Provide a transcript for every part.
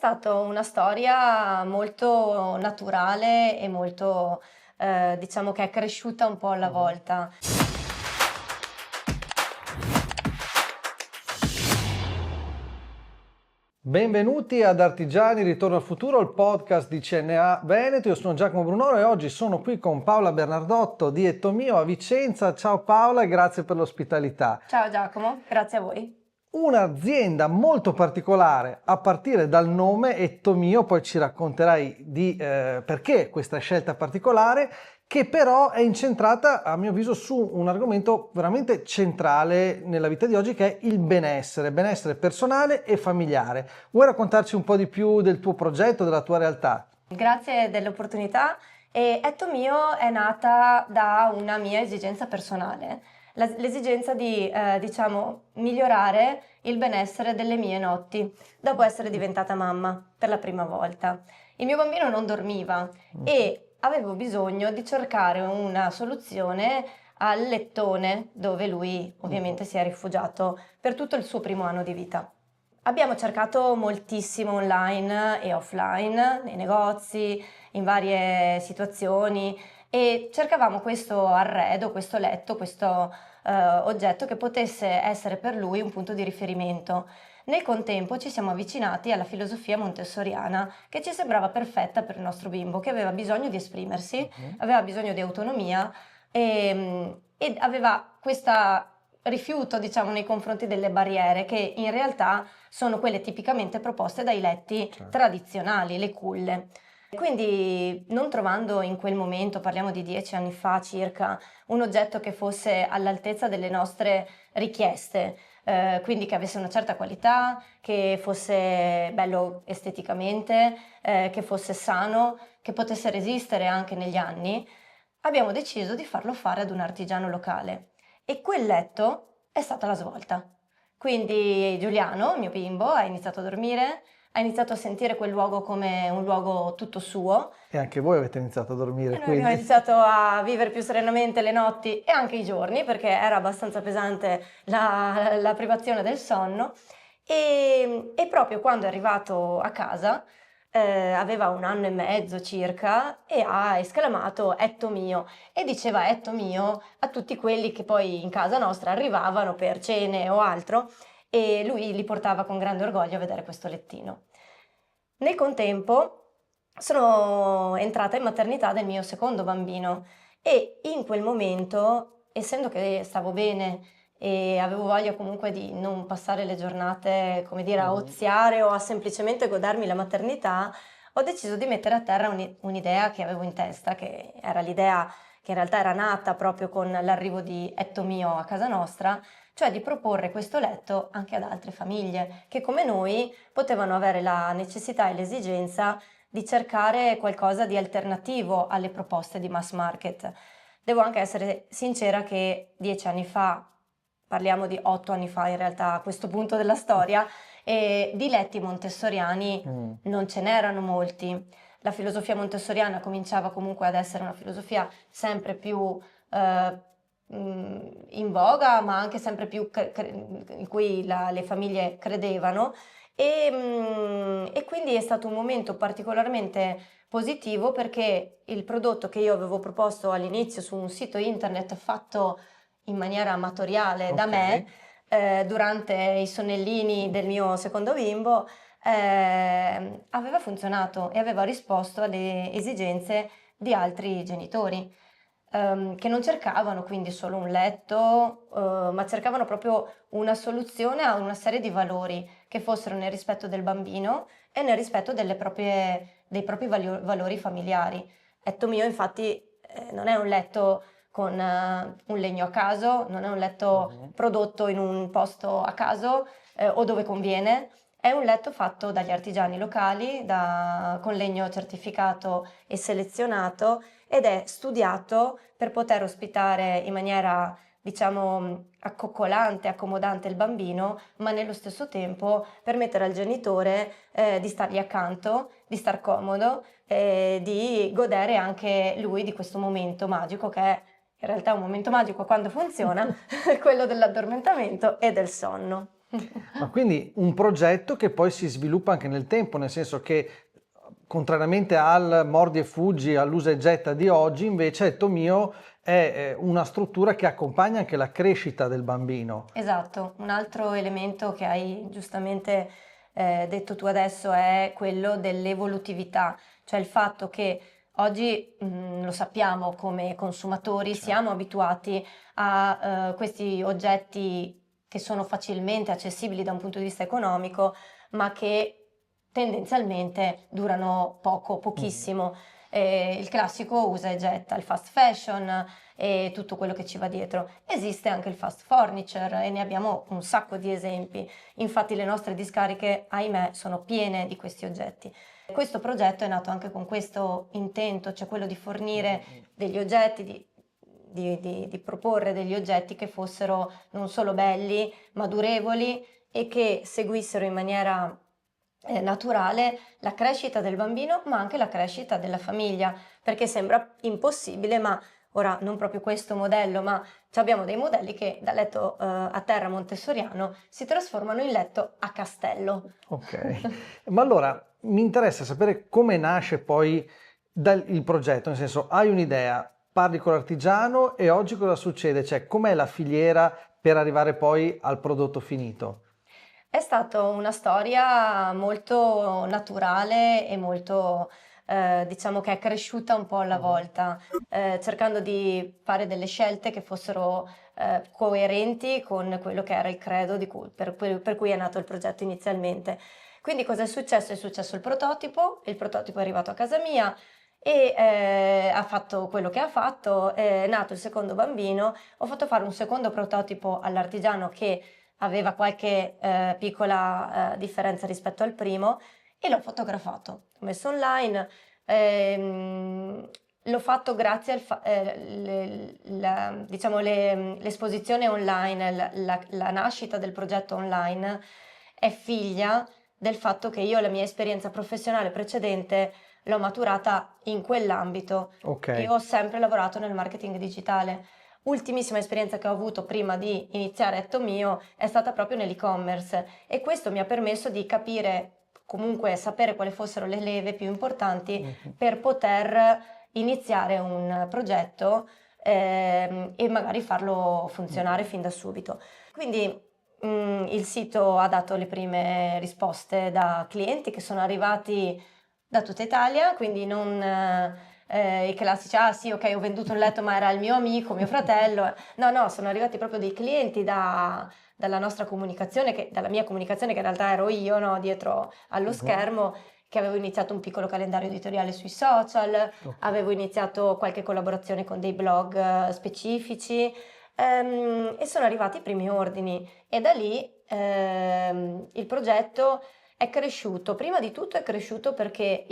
stata una storia molto naturale e molto, diciamo che è cresciuta un po' alla volta. Benvenuti ad Artigiani Ritorno al Futuro, il podcast di CNA Veneto. Io sono Giacomo Brunoro e oggi sono qui con Paola Bernardotto di Etto Mio a Vicenza. Ciao Paola e grazie per l'ospitalità. Ciao Giacomo, grazie a voi. Un'azienda molto particolare a partire dal nome Etto Mio, poi ci racconterai di perché questa scelta particolare, che però è incentrata a mio avviso su un argomento veramente centrale nella vita di oggi, che è il benessere personale e familiare. Vuoi raccontarci un po' di più del tuo progetto, della tua realtà? Grazie dell'opportunità. Etto Mio è nata da una mia esigenza personale, l'esigenza di, migliorare il benessere delle mie notti, dopo essere diventata mamma per la prima volta. Il mio bambino non dormiva e avevo bisogno di cercare una soluzione al lettone dove lui ovviamente si è rifugiato per tutto il suo primo anno di vita. Abbiamo cercato moltissimo online e offline, nei negozi, in varie situazioni e cercavamo questo arredo, questo letto, questo oggetto che potesse essere per lui un punto di riferimento. Nel contempo ci siamo avvicinati alla filosofia montessoriana che ci sembrava perfetta per il nostro bimbo, che aveva bisogno di esprimersi, aveva bisogno di autonomia e aveva questo rifiuto, diciamo, nei confronti delle barriere che in realtà sono quelle tipicamente proposte dai letti tradizionali, le culle. Quindi non trovando in quel momento, parliamo di 10 anni fa circa, un oggetto che fosse all'altezza delle nostre richieste, quindi che avesse una certa qualità, che fosse bello esteticamente, che fosse sano, che potesse resistere anche negli anni, abbiamo deciso di farlo fare ad un artigiano locale. E quel letto è stata la svolta. Quindi Giuliano, il mio bimbo, ha iniziato a dormire, ha iniziato a sentire quel luogo come un luogo tutto suo. E anche voi avete iniziato a dormire, E noi abbiamo iniziato a vivere più serenamente le notti e anche i giorni, perché era abbastanza pesante la privazione del sonno. E proprio quando è arrivato a casa, aveva 1 anno e mezzo circa, e ha esclamato "Etto mio", e diceva "Etto mio" a tutti quelli che poi in casa nostra arrivavano per cene o altro, e lui li portava con grande orgoglio a vedere questo lettino. Nel contempo sono entrata in maternità del mio secondo bambino e in quel momento, essendo che stavo bene e avevo voglia comunque di non passare le giornate, come dire, a oziare o a semplicemente godermi la maternità, ho deciso di mettere a terra un'idea che avevo in testa, che era l'idea che in realtà era nata proprio con l'arrivo di Etto Mio a casa nostra, cioè di proporre questo letto anche ad altre famiglie che come noi potevano avere la necessità e l'esigenza di cercare qualcosa di alternativo alle proposte di mass market. Devo anche essere sincera che 10 anni fa, parliamo di 8 anni fa in realtà a questo punto della storia, di letti montessoriani non ce n'erano molti. La filosofia montessoriana cominciava comunque ad essere una filosofia sempre più in voga, ma anche sempre più in cui le famiglie credevano. E quindi è stato un momento particolarmente positivo perché il prodotto che io avevo proposto all'inizio su un sito internet fatto in maniera amatoriale da me, durante i sonnellini del mio secondo bimbo, aveva funzionato e aveva risposto alle esigenze di altri genitori, che non cercavano quindi solo un letto, ma cercavano proprio una soluzione a una serie di valori che fossero nel rispetto del bambino e nel rispetto dei propri valori familiari. Etto Mio infatti non è un letto con un legno a caso, non è un letto prodotto in un posto a caso o dove conviene, è un letto fatto dagli artigiani locali, con legno certificato e selezionato, ed è studiato per poter ospitare in maniera, diciamo, accoccolante, accomodante il bambino, ma nello stesso tempo permettere al genitore di stargli accanto, di star comodo, di godere anche lui di questo momento magico che è in realtà un momento magico quando funziona, quello dell'addormentamento e del sonno. Ma quindi un progetto che poi si sviluppa anche nel tempo, nel senso che contrariamente al mordi e fuggi, all'usa e getta di oggi, invece Etto Mio è una struttura che accompagna anche la crescita del bambino. Esatto, un altro elemento che hai giustamente detto tu adesso è quello dell'evolutività, cioè il fatto che oggi lo sappiamo come consumatori, Certo. siamo abituati a questi oggetti che sono facilmente accessibili da un punto di vista economico, ma che tendenzialmente durano poco, pochissimo. Il classico usa e getta, il fast fashion e tutto quello che ci va dietro. Esiste anche il fast furniture e ne abbiamo un sacco di esempi. Infatti le nostre discariche, ahimè, sono piene di questi oggetti. Questo progetto è nato anche con questo intento, cioè quello di fornire degli oggetti, di proporre degli oggetti che fossero non solo belli, ma durevoli e che seguissero in maniera naturale la crescita del bambino, ma anche la crescita della famiglia, perché sembra impossibile, ma ora non proprio questo modello, ma abbiamo dei modelli che da letto a terra montessoriano si trasformano in letto a castello. Ok, ma allora mi interessa sapere come nasce poi il progetto, nel senso hai un'idea, parli con l'artigiano e oggi cosa succede? Cioè com'è la filiera per arrivare poi al prodotto finito? È stata una storia molto naturale e molto, diciamo che è cresciuta un po' alla volta, cercando di fare delle scelte che fossero coerenti con quello che era il credo per cui è nato il progetto inizialmente. Quindi cosa è successo? È successo il prototipo è arrivato a casa mia e ha fatto quello che ha fatto, è nato il secondo bambino, ho fatto fare un secondo prototipo all'artigiano che aveva qualche piccola differenza rispetto al primo e l'ho fotografato, l'ho messo online, l'ho fatto grazie diciamo l'esposizione online, la nascita del progetto online è figlia del fatto che io la mia esperienza professionale precedente l'ho maturata in quell'ambito Ok, e ho sempre lavorato nel marketing digitale. Ultimissima esperienza che ho avuto prima di iniziare Etto Mio è stata proprio nell'e-commerce e questo mi ha permesso di capire, comunque sapere quali fossero le leve più importanti per poter iniziare un progetto e magari farlo funzionare fin da subito. Quindi il sito ha dato le prime risposte da clienti che sono arrivati da tutta Italia, quindi non i classici, ah sì, ok, ho venduto un letto ma era il mio amico, mio fratello. No, no, sono arrivati proprio dei clienti dalla nostra comunicazione, dalla mia comunicazione che in realtà ero io, no, dietro allo schermo, che avevo iniziato un piccolo calendario editoriale sui social, avevo iniziato qualche collaborazione con dei blog specifici e sono arrivati i primi ordini e da lì il progetto è cresciuto. Prima di tutto è cresciuto perché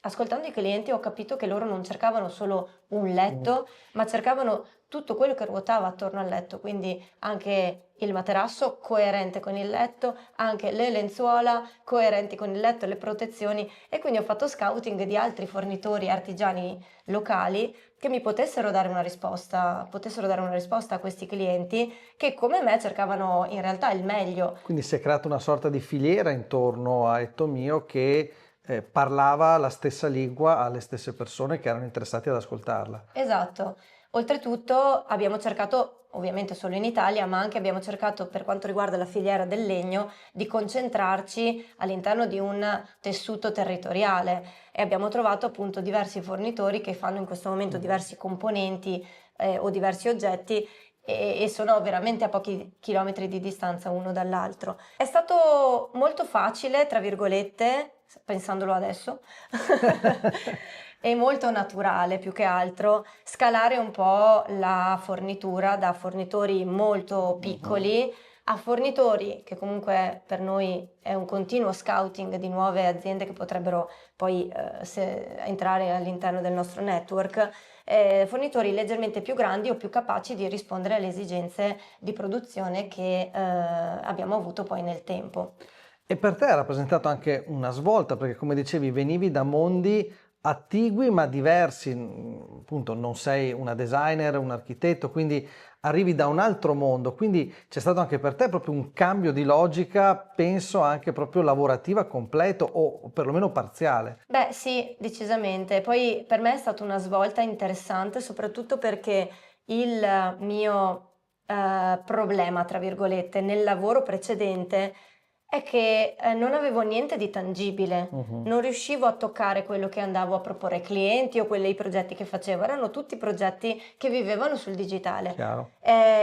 ascoltando i clienti ho capito che loro non cercavano solo un letto, ma cercavano tutto quello che ruotava attorno al letto, quindi anche il materasso coerente con il letto, anche le lenzuola coerenti con il letto, le protezioni e quindi ho fatto scouting di altri fornitori artigiani locali che mi potessero dare una risposta a questi clienti che come me cercavano in realtà il meglio. quindi si è creata una sorta di filiera intorno a Etto Mio che parlava la stessa lingua alle stesse persone che erano interessate ad ascoltarla. Esatto. Oltretutto abbiamo cercato, ovviamente solo in Italia, ma anche abbiamo cercato per quanto riguarda la filiera del legno di concentrarci all'interno di un tessuto territoriale e abbiamo trovato appunto diversi fornitori che fanno in questo momento diversi componenti o diversi oggetti e sono veramente a pochi chilometri di distanza uno dall'altro. È stato molto facile, tra virgolette, pensandolo adesso, è molto naturale più che altro scalare un po' la fornitura da fornitori molto piccoli a fornitori che comunque per noi è un continuo scouting di nuove aziende che potrebbero poi entrare all'interno del nostro network, fornitori leggermente più grandi o più capaci di rispondere alle esigenze di produzione che abbiamo avuto poi nel tempo. E per te ha rappresentato anche una svolta, perché come dicevi, venivi da mondi attigui ma diversi, appunto non sei una designer, un architetto, quindi arrivi da un altro mondo, quindi c'è stato anche per te proprio un cambio di logica, penso anche proprio lavorativa completo o perlomeno parziale. Beh, sì, decisamente. Poi per me è stata una svolta interessante, soprattutto perché il mio problema, tra virgolette, nel lavoro precedente è che non avevo niente di tangibile, non riuscivo a toccare quello che andavo a proporre ai clienti o i progetti che facevo, erano tutti progetti che vivevano sul digitale. Chiaro.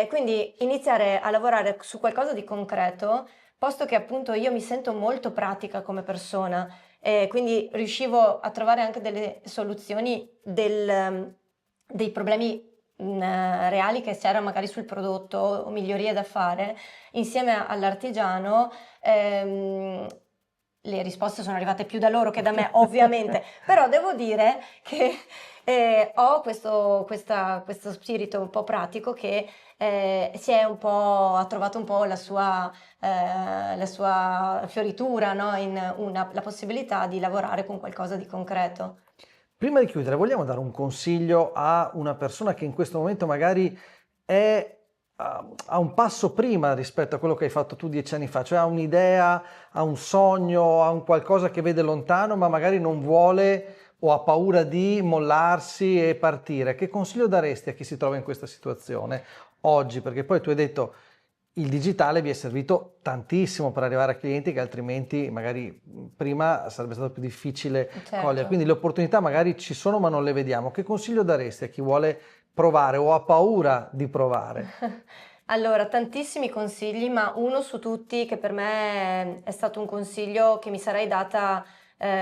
Quindi iniziare a lavorare su qualcosa di concreto, posto che appunto io mi sento molto pratica come persona, quindi riuscivo a trovare anche delle soluzioni dei problemi reali che c'erano magari sul prodotto o migliorie da fare, insieme all'artigiano. Le risposte sono arrivate più da loro che da me, ovviamente, però devo dire che ho questo spirito un po' pratico che ha trovato un po' la sua fioritura, no? La possibilità di lavorare con qualcosa di concreto. Prima di chiudere, vogliamo dare un consiglio a una persona che in questo momento magari è a un passo prima rispetto a quello che hai fatto tu 10 anni fa, cioè ha un'idea, ha un sogno, ha un qualcosa che vede lontano, ma magari non vuole o ha paura di mollarsi e partire. Che consiglio daresti a chi si trova in questa situazione oggi? Perché poi tu hai detto il digitale vi è servito tantissimo per arrivare a clienti che altrimenti magari prima sarebbe stato più difficile cogliere. Certo. Quindi le opportunità magari ci sono ma non le vediamo. Che consiglio daresti a chi vuole provare o ha paura di provare? Allora, tantissimi consigli, ma uno su tutti che per me è stato un consiglio che mi sarei data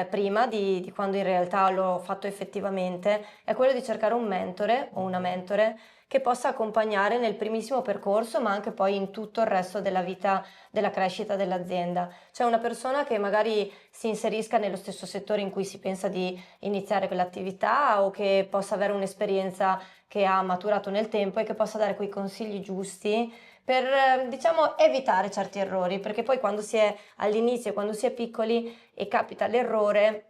prima di quando in realtà l'ho fatto effettivamente, è quello di cercare un mentore o una mentore che possa accompagnare nel primissimo percorso, ma anche poi in tutto il resto della vita della crescita dell'azienda. Cioè una persona che magari si inserisca nello stesso settore in cui si pensa di iniziare quell'attività o che possa avere un'esperienza che ha maturato nel tempo e che possa dare quei consigli giusti per, diciamo, evitare certi errori, perché poi quando si è all'inizio, quando si è piccoli e capita l'errore,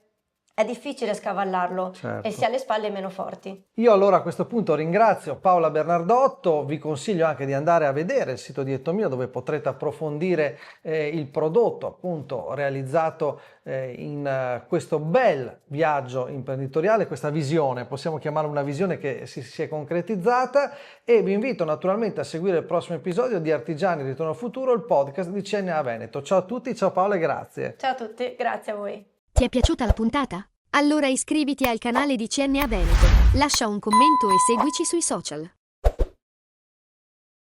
è difficile scavallarlo e si ha le spalle meno forti. Io allora a questo punto ringrazio Paola Bernardotto, vi consiglio anche di andare a vedere il sito di Ettomio dove potrete approfondire il prodotto appunto realizzato in questo bel viaggio imprenditoriale, questa visione, possiamo chiamarla una visione che si è concretizzata, e vi invito naturalmente a seguire il prossimo episodio di Artigiani Ritorno al Futuro, il podcast di CNA Veneto. Ciao a tutti, ciao Paola e grazie. Ciao a tutti, grazie a voi. Ti è piaciuta la puntata? Allora iscriviti al canale di CNA Veneto, lascia un commento e seguici sui social.